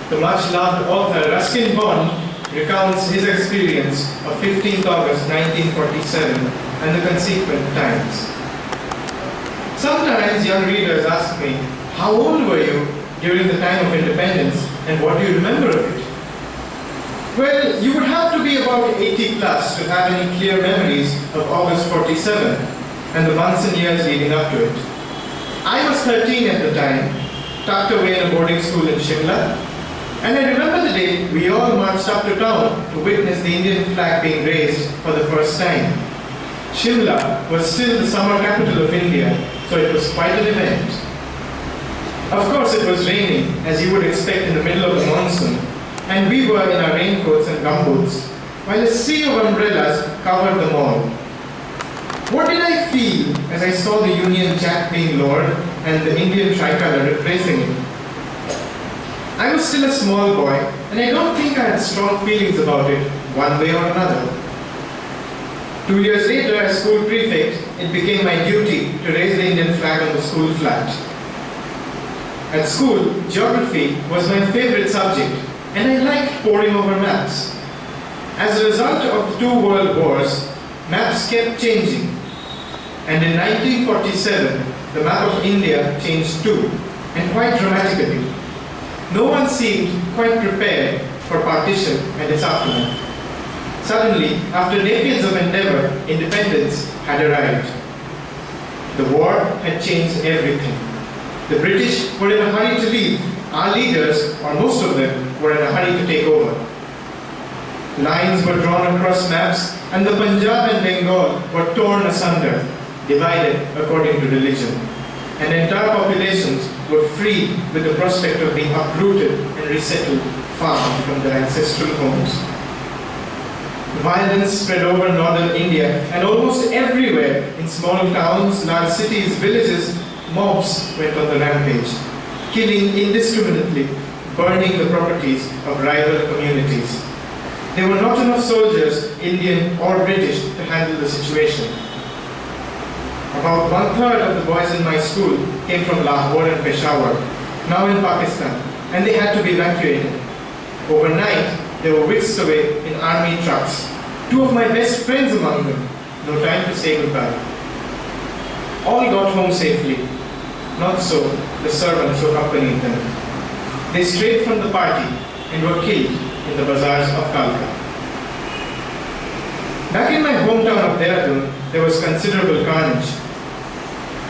the much-loved author Ruskin Bond recounts his experience of 15th August 1947 and the consequent times. Sometimes young readers ask me, how old were you during the time of independence and what do you remember of it? Well, you would have to be about 80 plus to have any clear memories of August 47 and the months and years leading up to it. I was 13 at the time, tucked away in a boarding school in Shimla, and I remember the day we all marched up to town to witness the Indian flag being raised for the first time. Shimla was still the summer capital of India, so it was quite an event. Of course it was raining, as you would expect in the middle of the monsoon, and we were in our raincoats and gumboots, while a sea of umbrellas covered them all. What did I feel as I saw the Union Jack being lowered and the Indian tricolour replacing it? I was still a small boy, and I don't think I had strong feelings about it, one way or another. 2 years later, as school prefect, it became my duty to raise the Indian flag on the school flat. At school, geography was my favorite subject, and I liked poring over maps. As a result of the 2 world wars, maps kept changing, and in 1947, the map of India changed too, and quite dramatically. No one seemed quite prepared for partition and its aftermath. Suddenly, after decades of endeavor, independence had arrived. The war had changed everything. The British were in a hurry to leave. Our leaders, or most of them, were in a hurry to take over. Lines were drawn across maps, and the Punjab and Bengal were torn asunder, divided according to religion. And entire populations were freed with the prospect of being uprooted and resettled far from their ancestral homes. Violence spread over northern India, and almost everywhere, in small towns, large cities, villages, mobs went on the rampage, killing indiscriminately, burning the properties of rival communities. There were not enough soldiers, Indian or British, to handle the situation. About 1/3 of the boys in my school came from Lahore and Peshawar, now in Pakistan, and they had to be evacuated. Overnight, they were whisked away in army trucks. 2 of my best friends among them, no time to say goodbye. All got home safely. Not so the servants who accompanied them. They strayed from the party and were killed in the bazaars of Kalka. Back in my hometown of Dehradun, there was considerable carnage.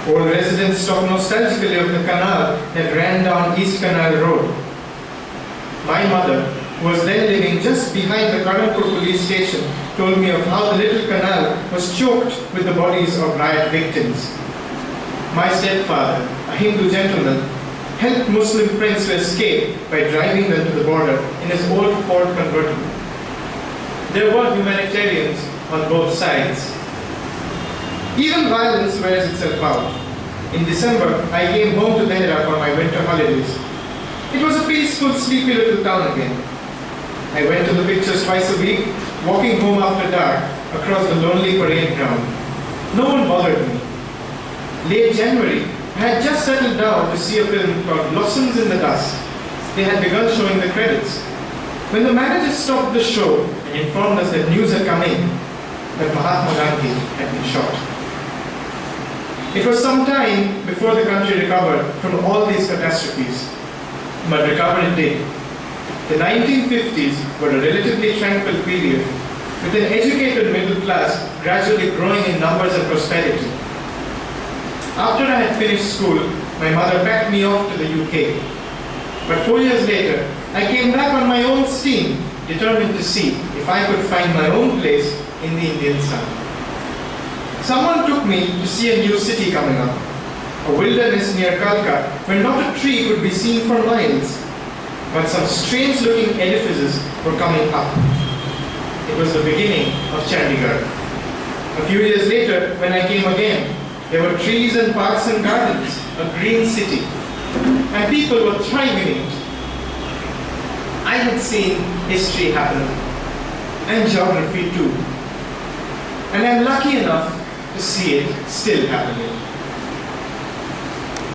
Old residents talk nostalgically of the canal that ran down East Canal Road. My mother, who was then living just behind the Karanpur police station, told me of how the little canal was choked with the bodies of riot victims. My stepfather, a Hindu gentleman, helped Muslim friends to escape by driving them to the border in his old Ford convertible. There were humanitarians on both sides. Even violence wears itself out. In December, I came home to Dehra for my winter holidays. It was a peaceful, sleepy little town again. I went to the pictures twice a week, walking home after dark across the lonely parade ground. No one bothered me. Late January, I had just settled down to see a film called Blossoms in the Dust. They had begun showing the credits. When the manager stopped the show and informed us that news had come in, that Mahatma Gandhi had been shot. It was some time before the country recovered from all these catastrophes, but recover it did. The 1950s were a relatively tranquil period, with an educated middle class gradually growing in numbers and prosperity. After I had finished school, my mother packed me off to the UK. But 4 years later, I came back on my own steam, determined to see if I could find my own place in the Indian sun. Someone took me to see a new city coming up, a wilderness near Kalka where not a tree could be seen for miles, but some strange-looking edifices were coming up. It was the beginning of Chandigarh. A few years later, when I came again, there were trees and parks and gardens, a green city, and people were thriving in it. I had seen history happen, and geography too, and I'm lucky enough to see it still happening.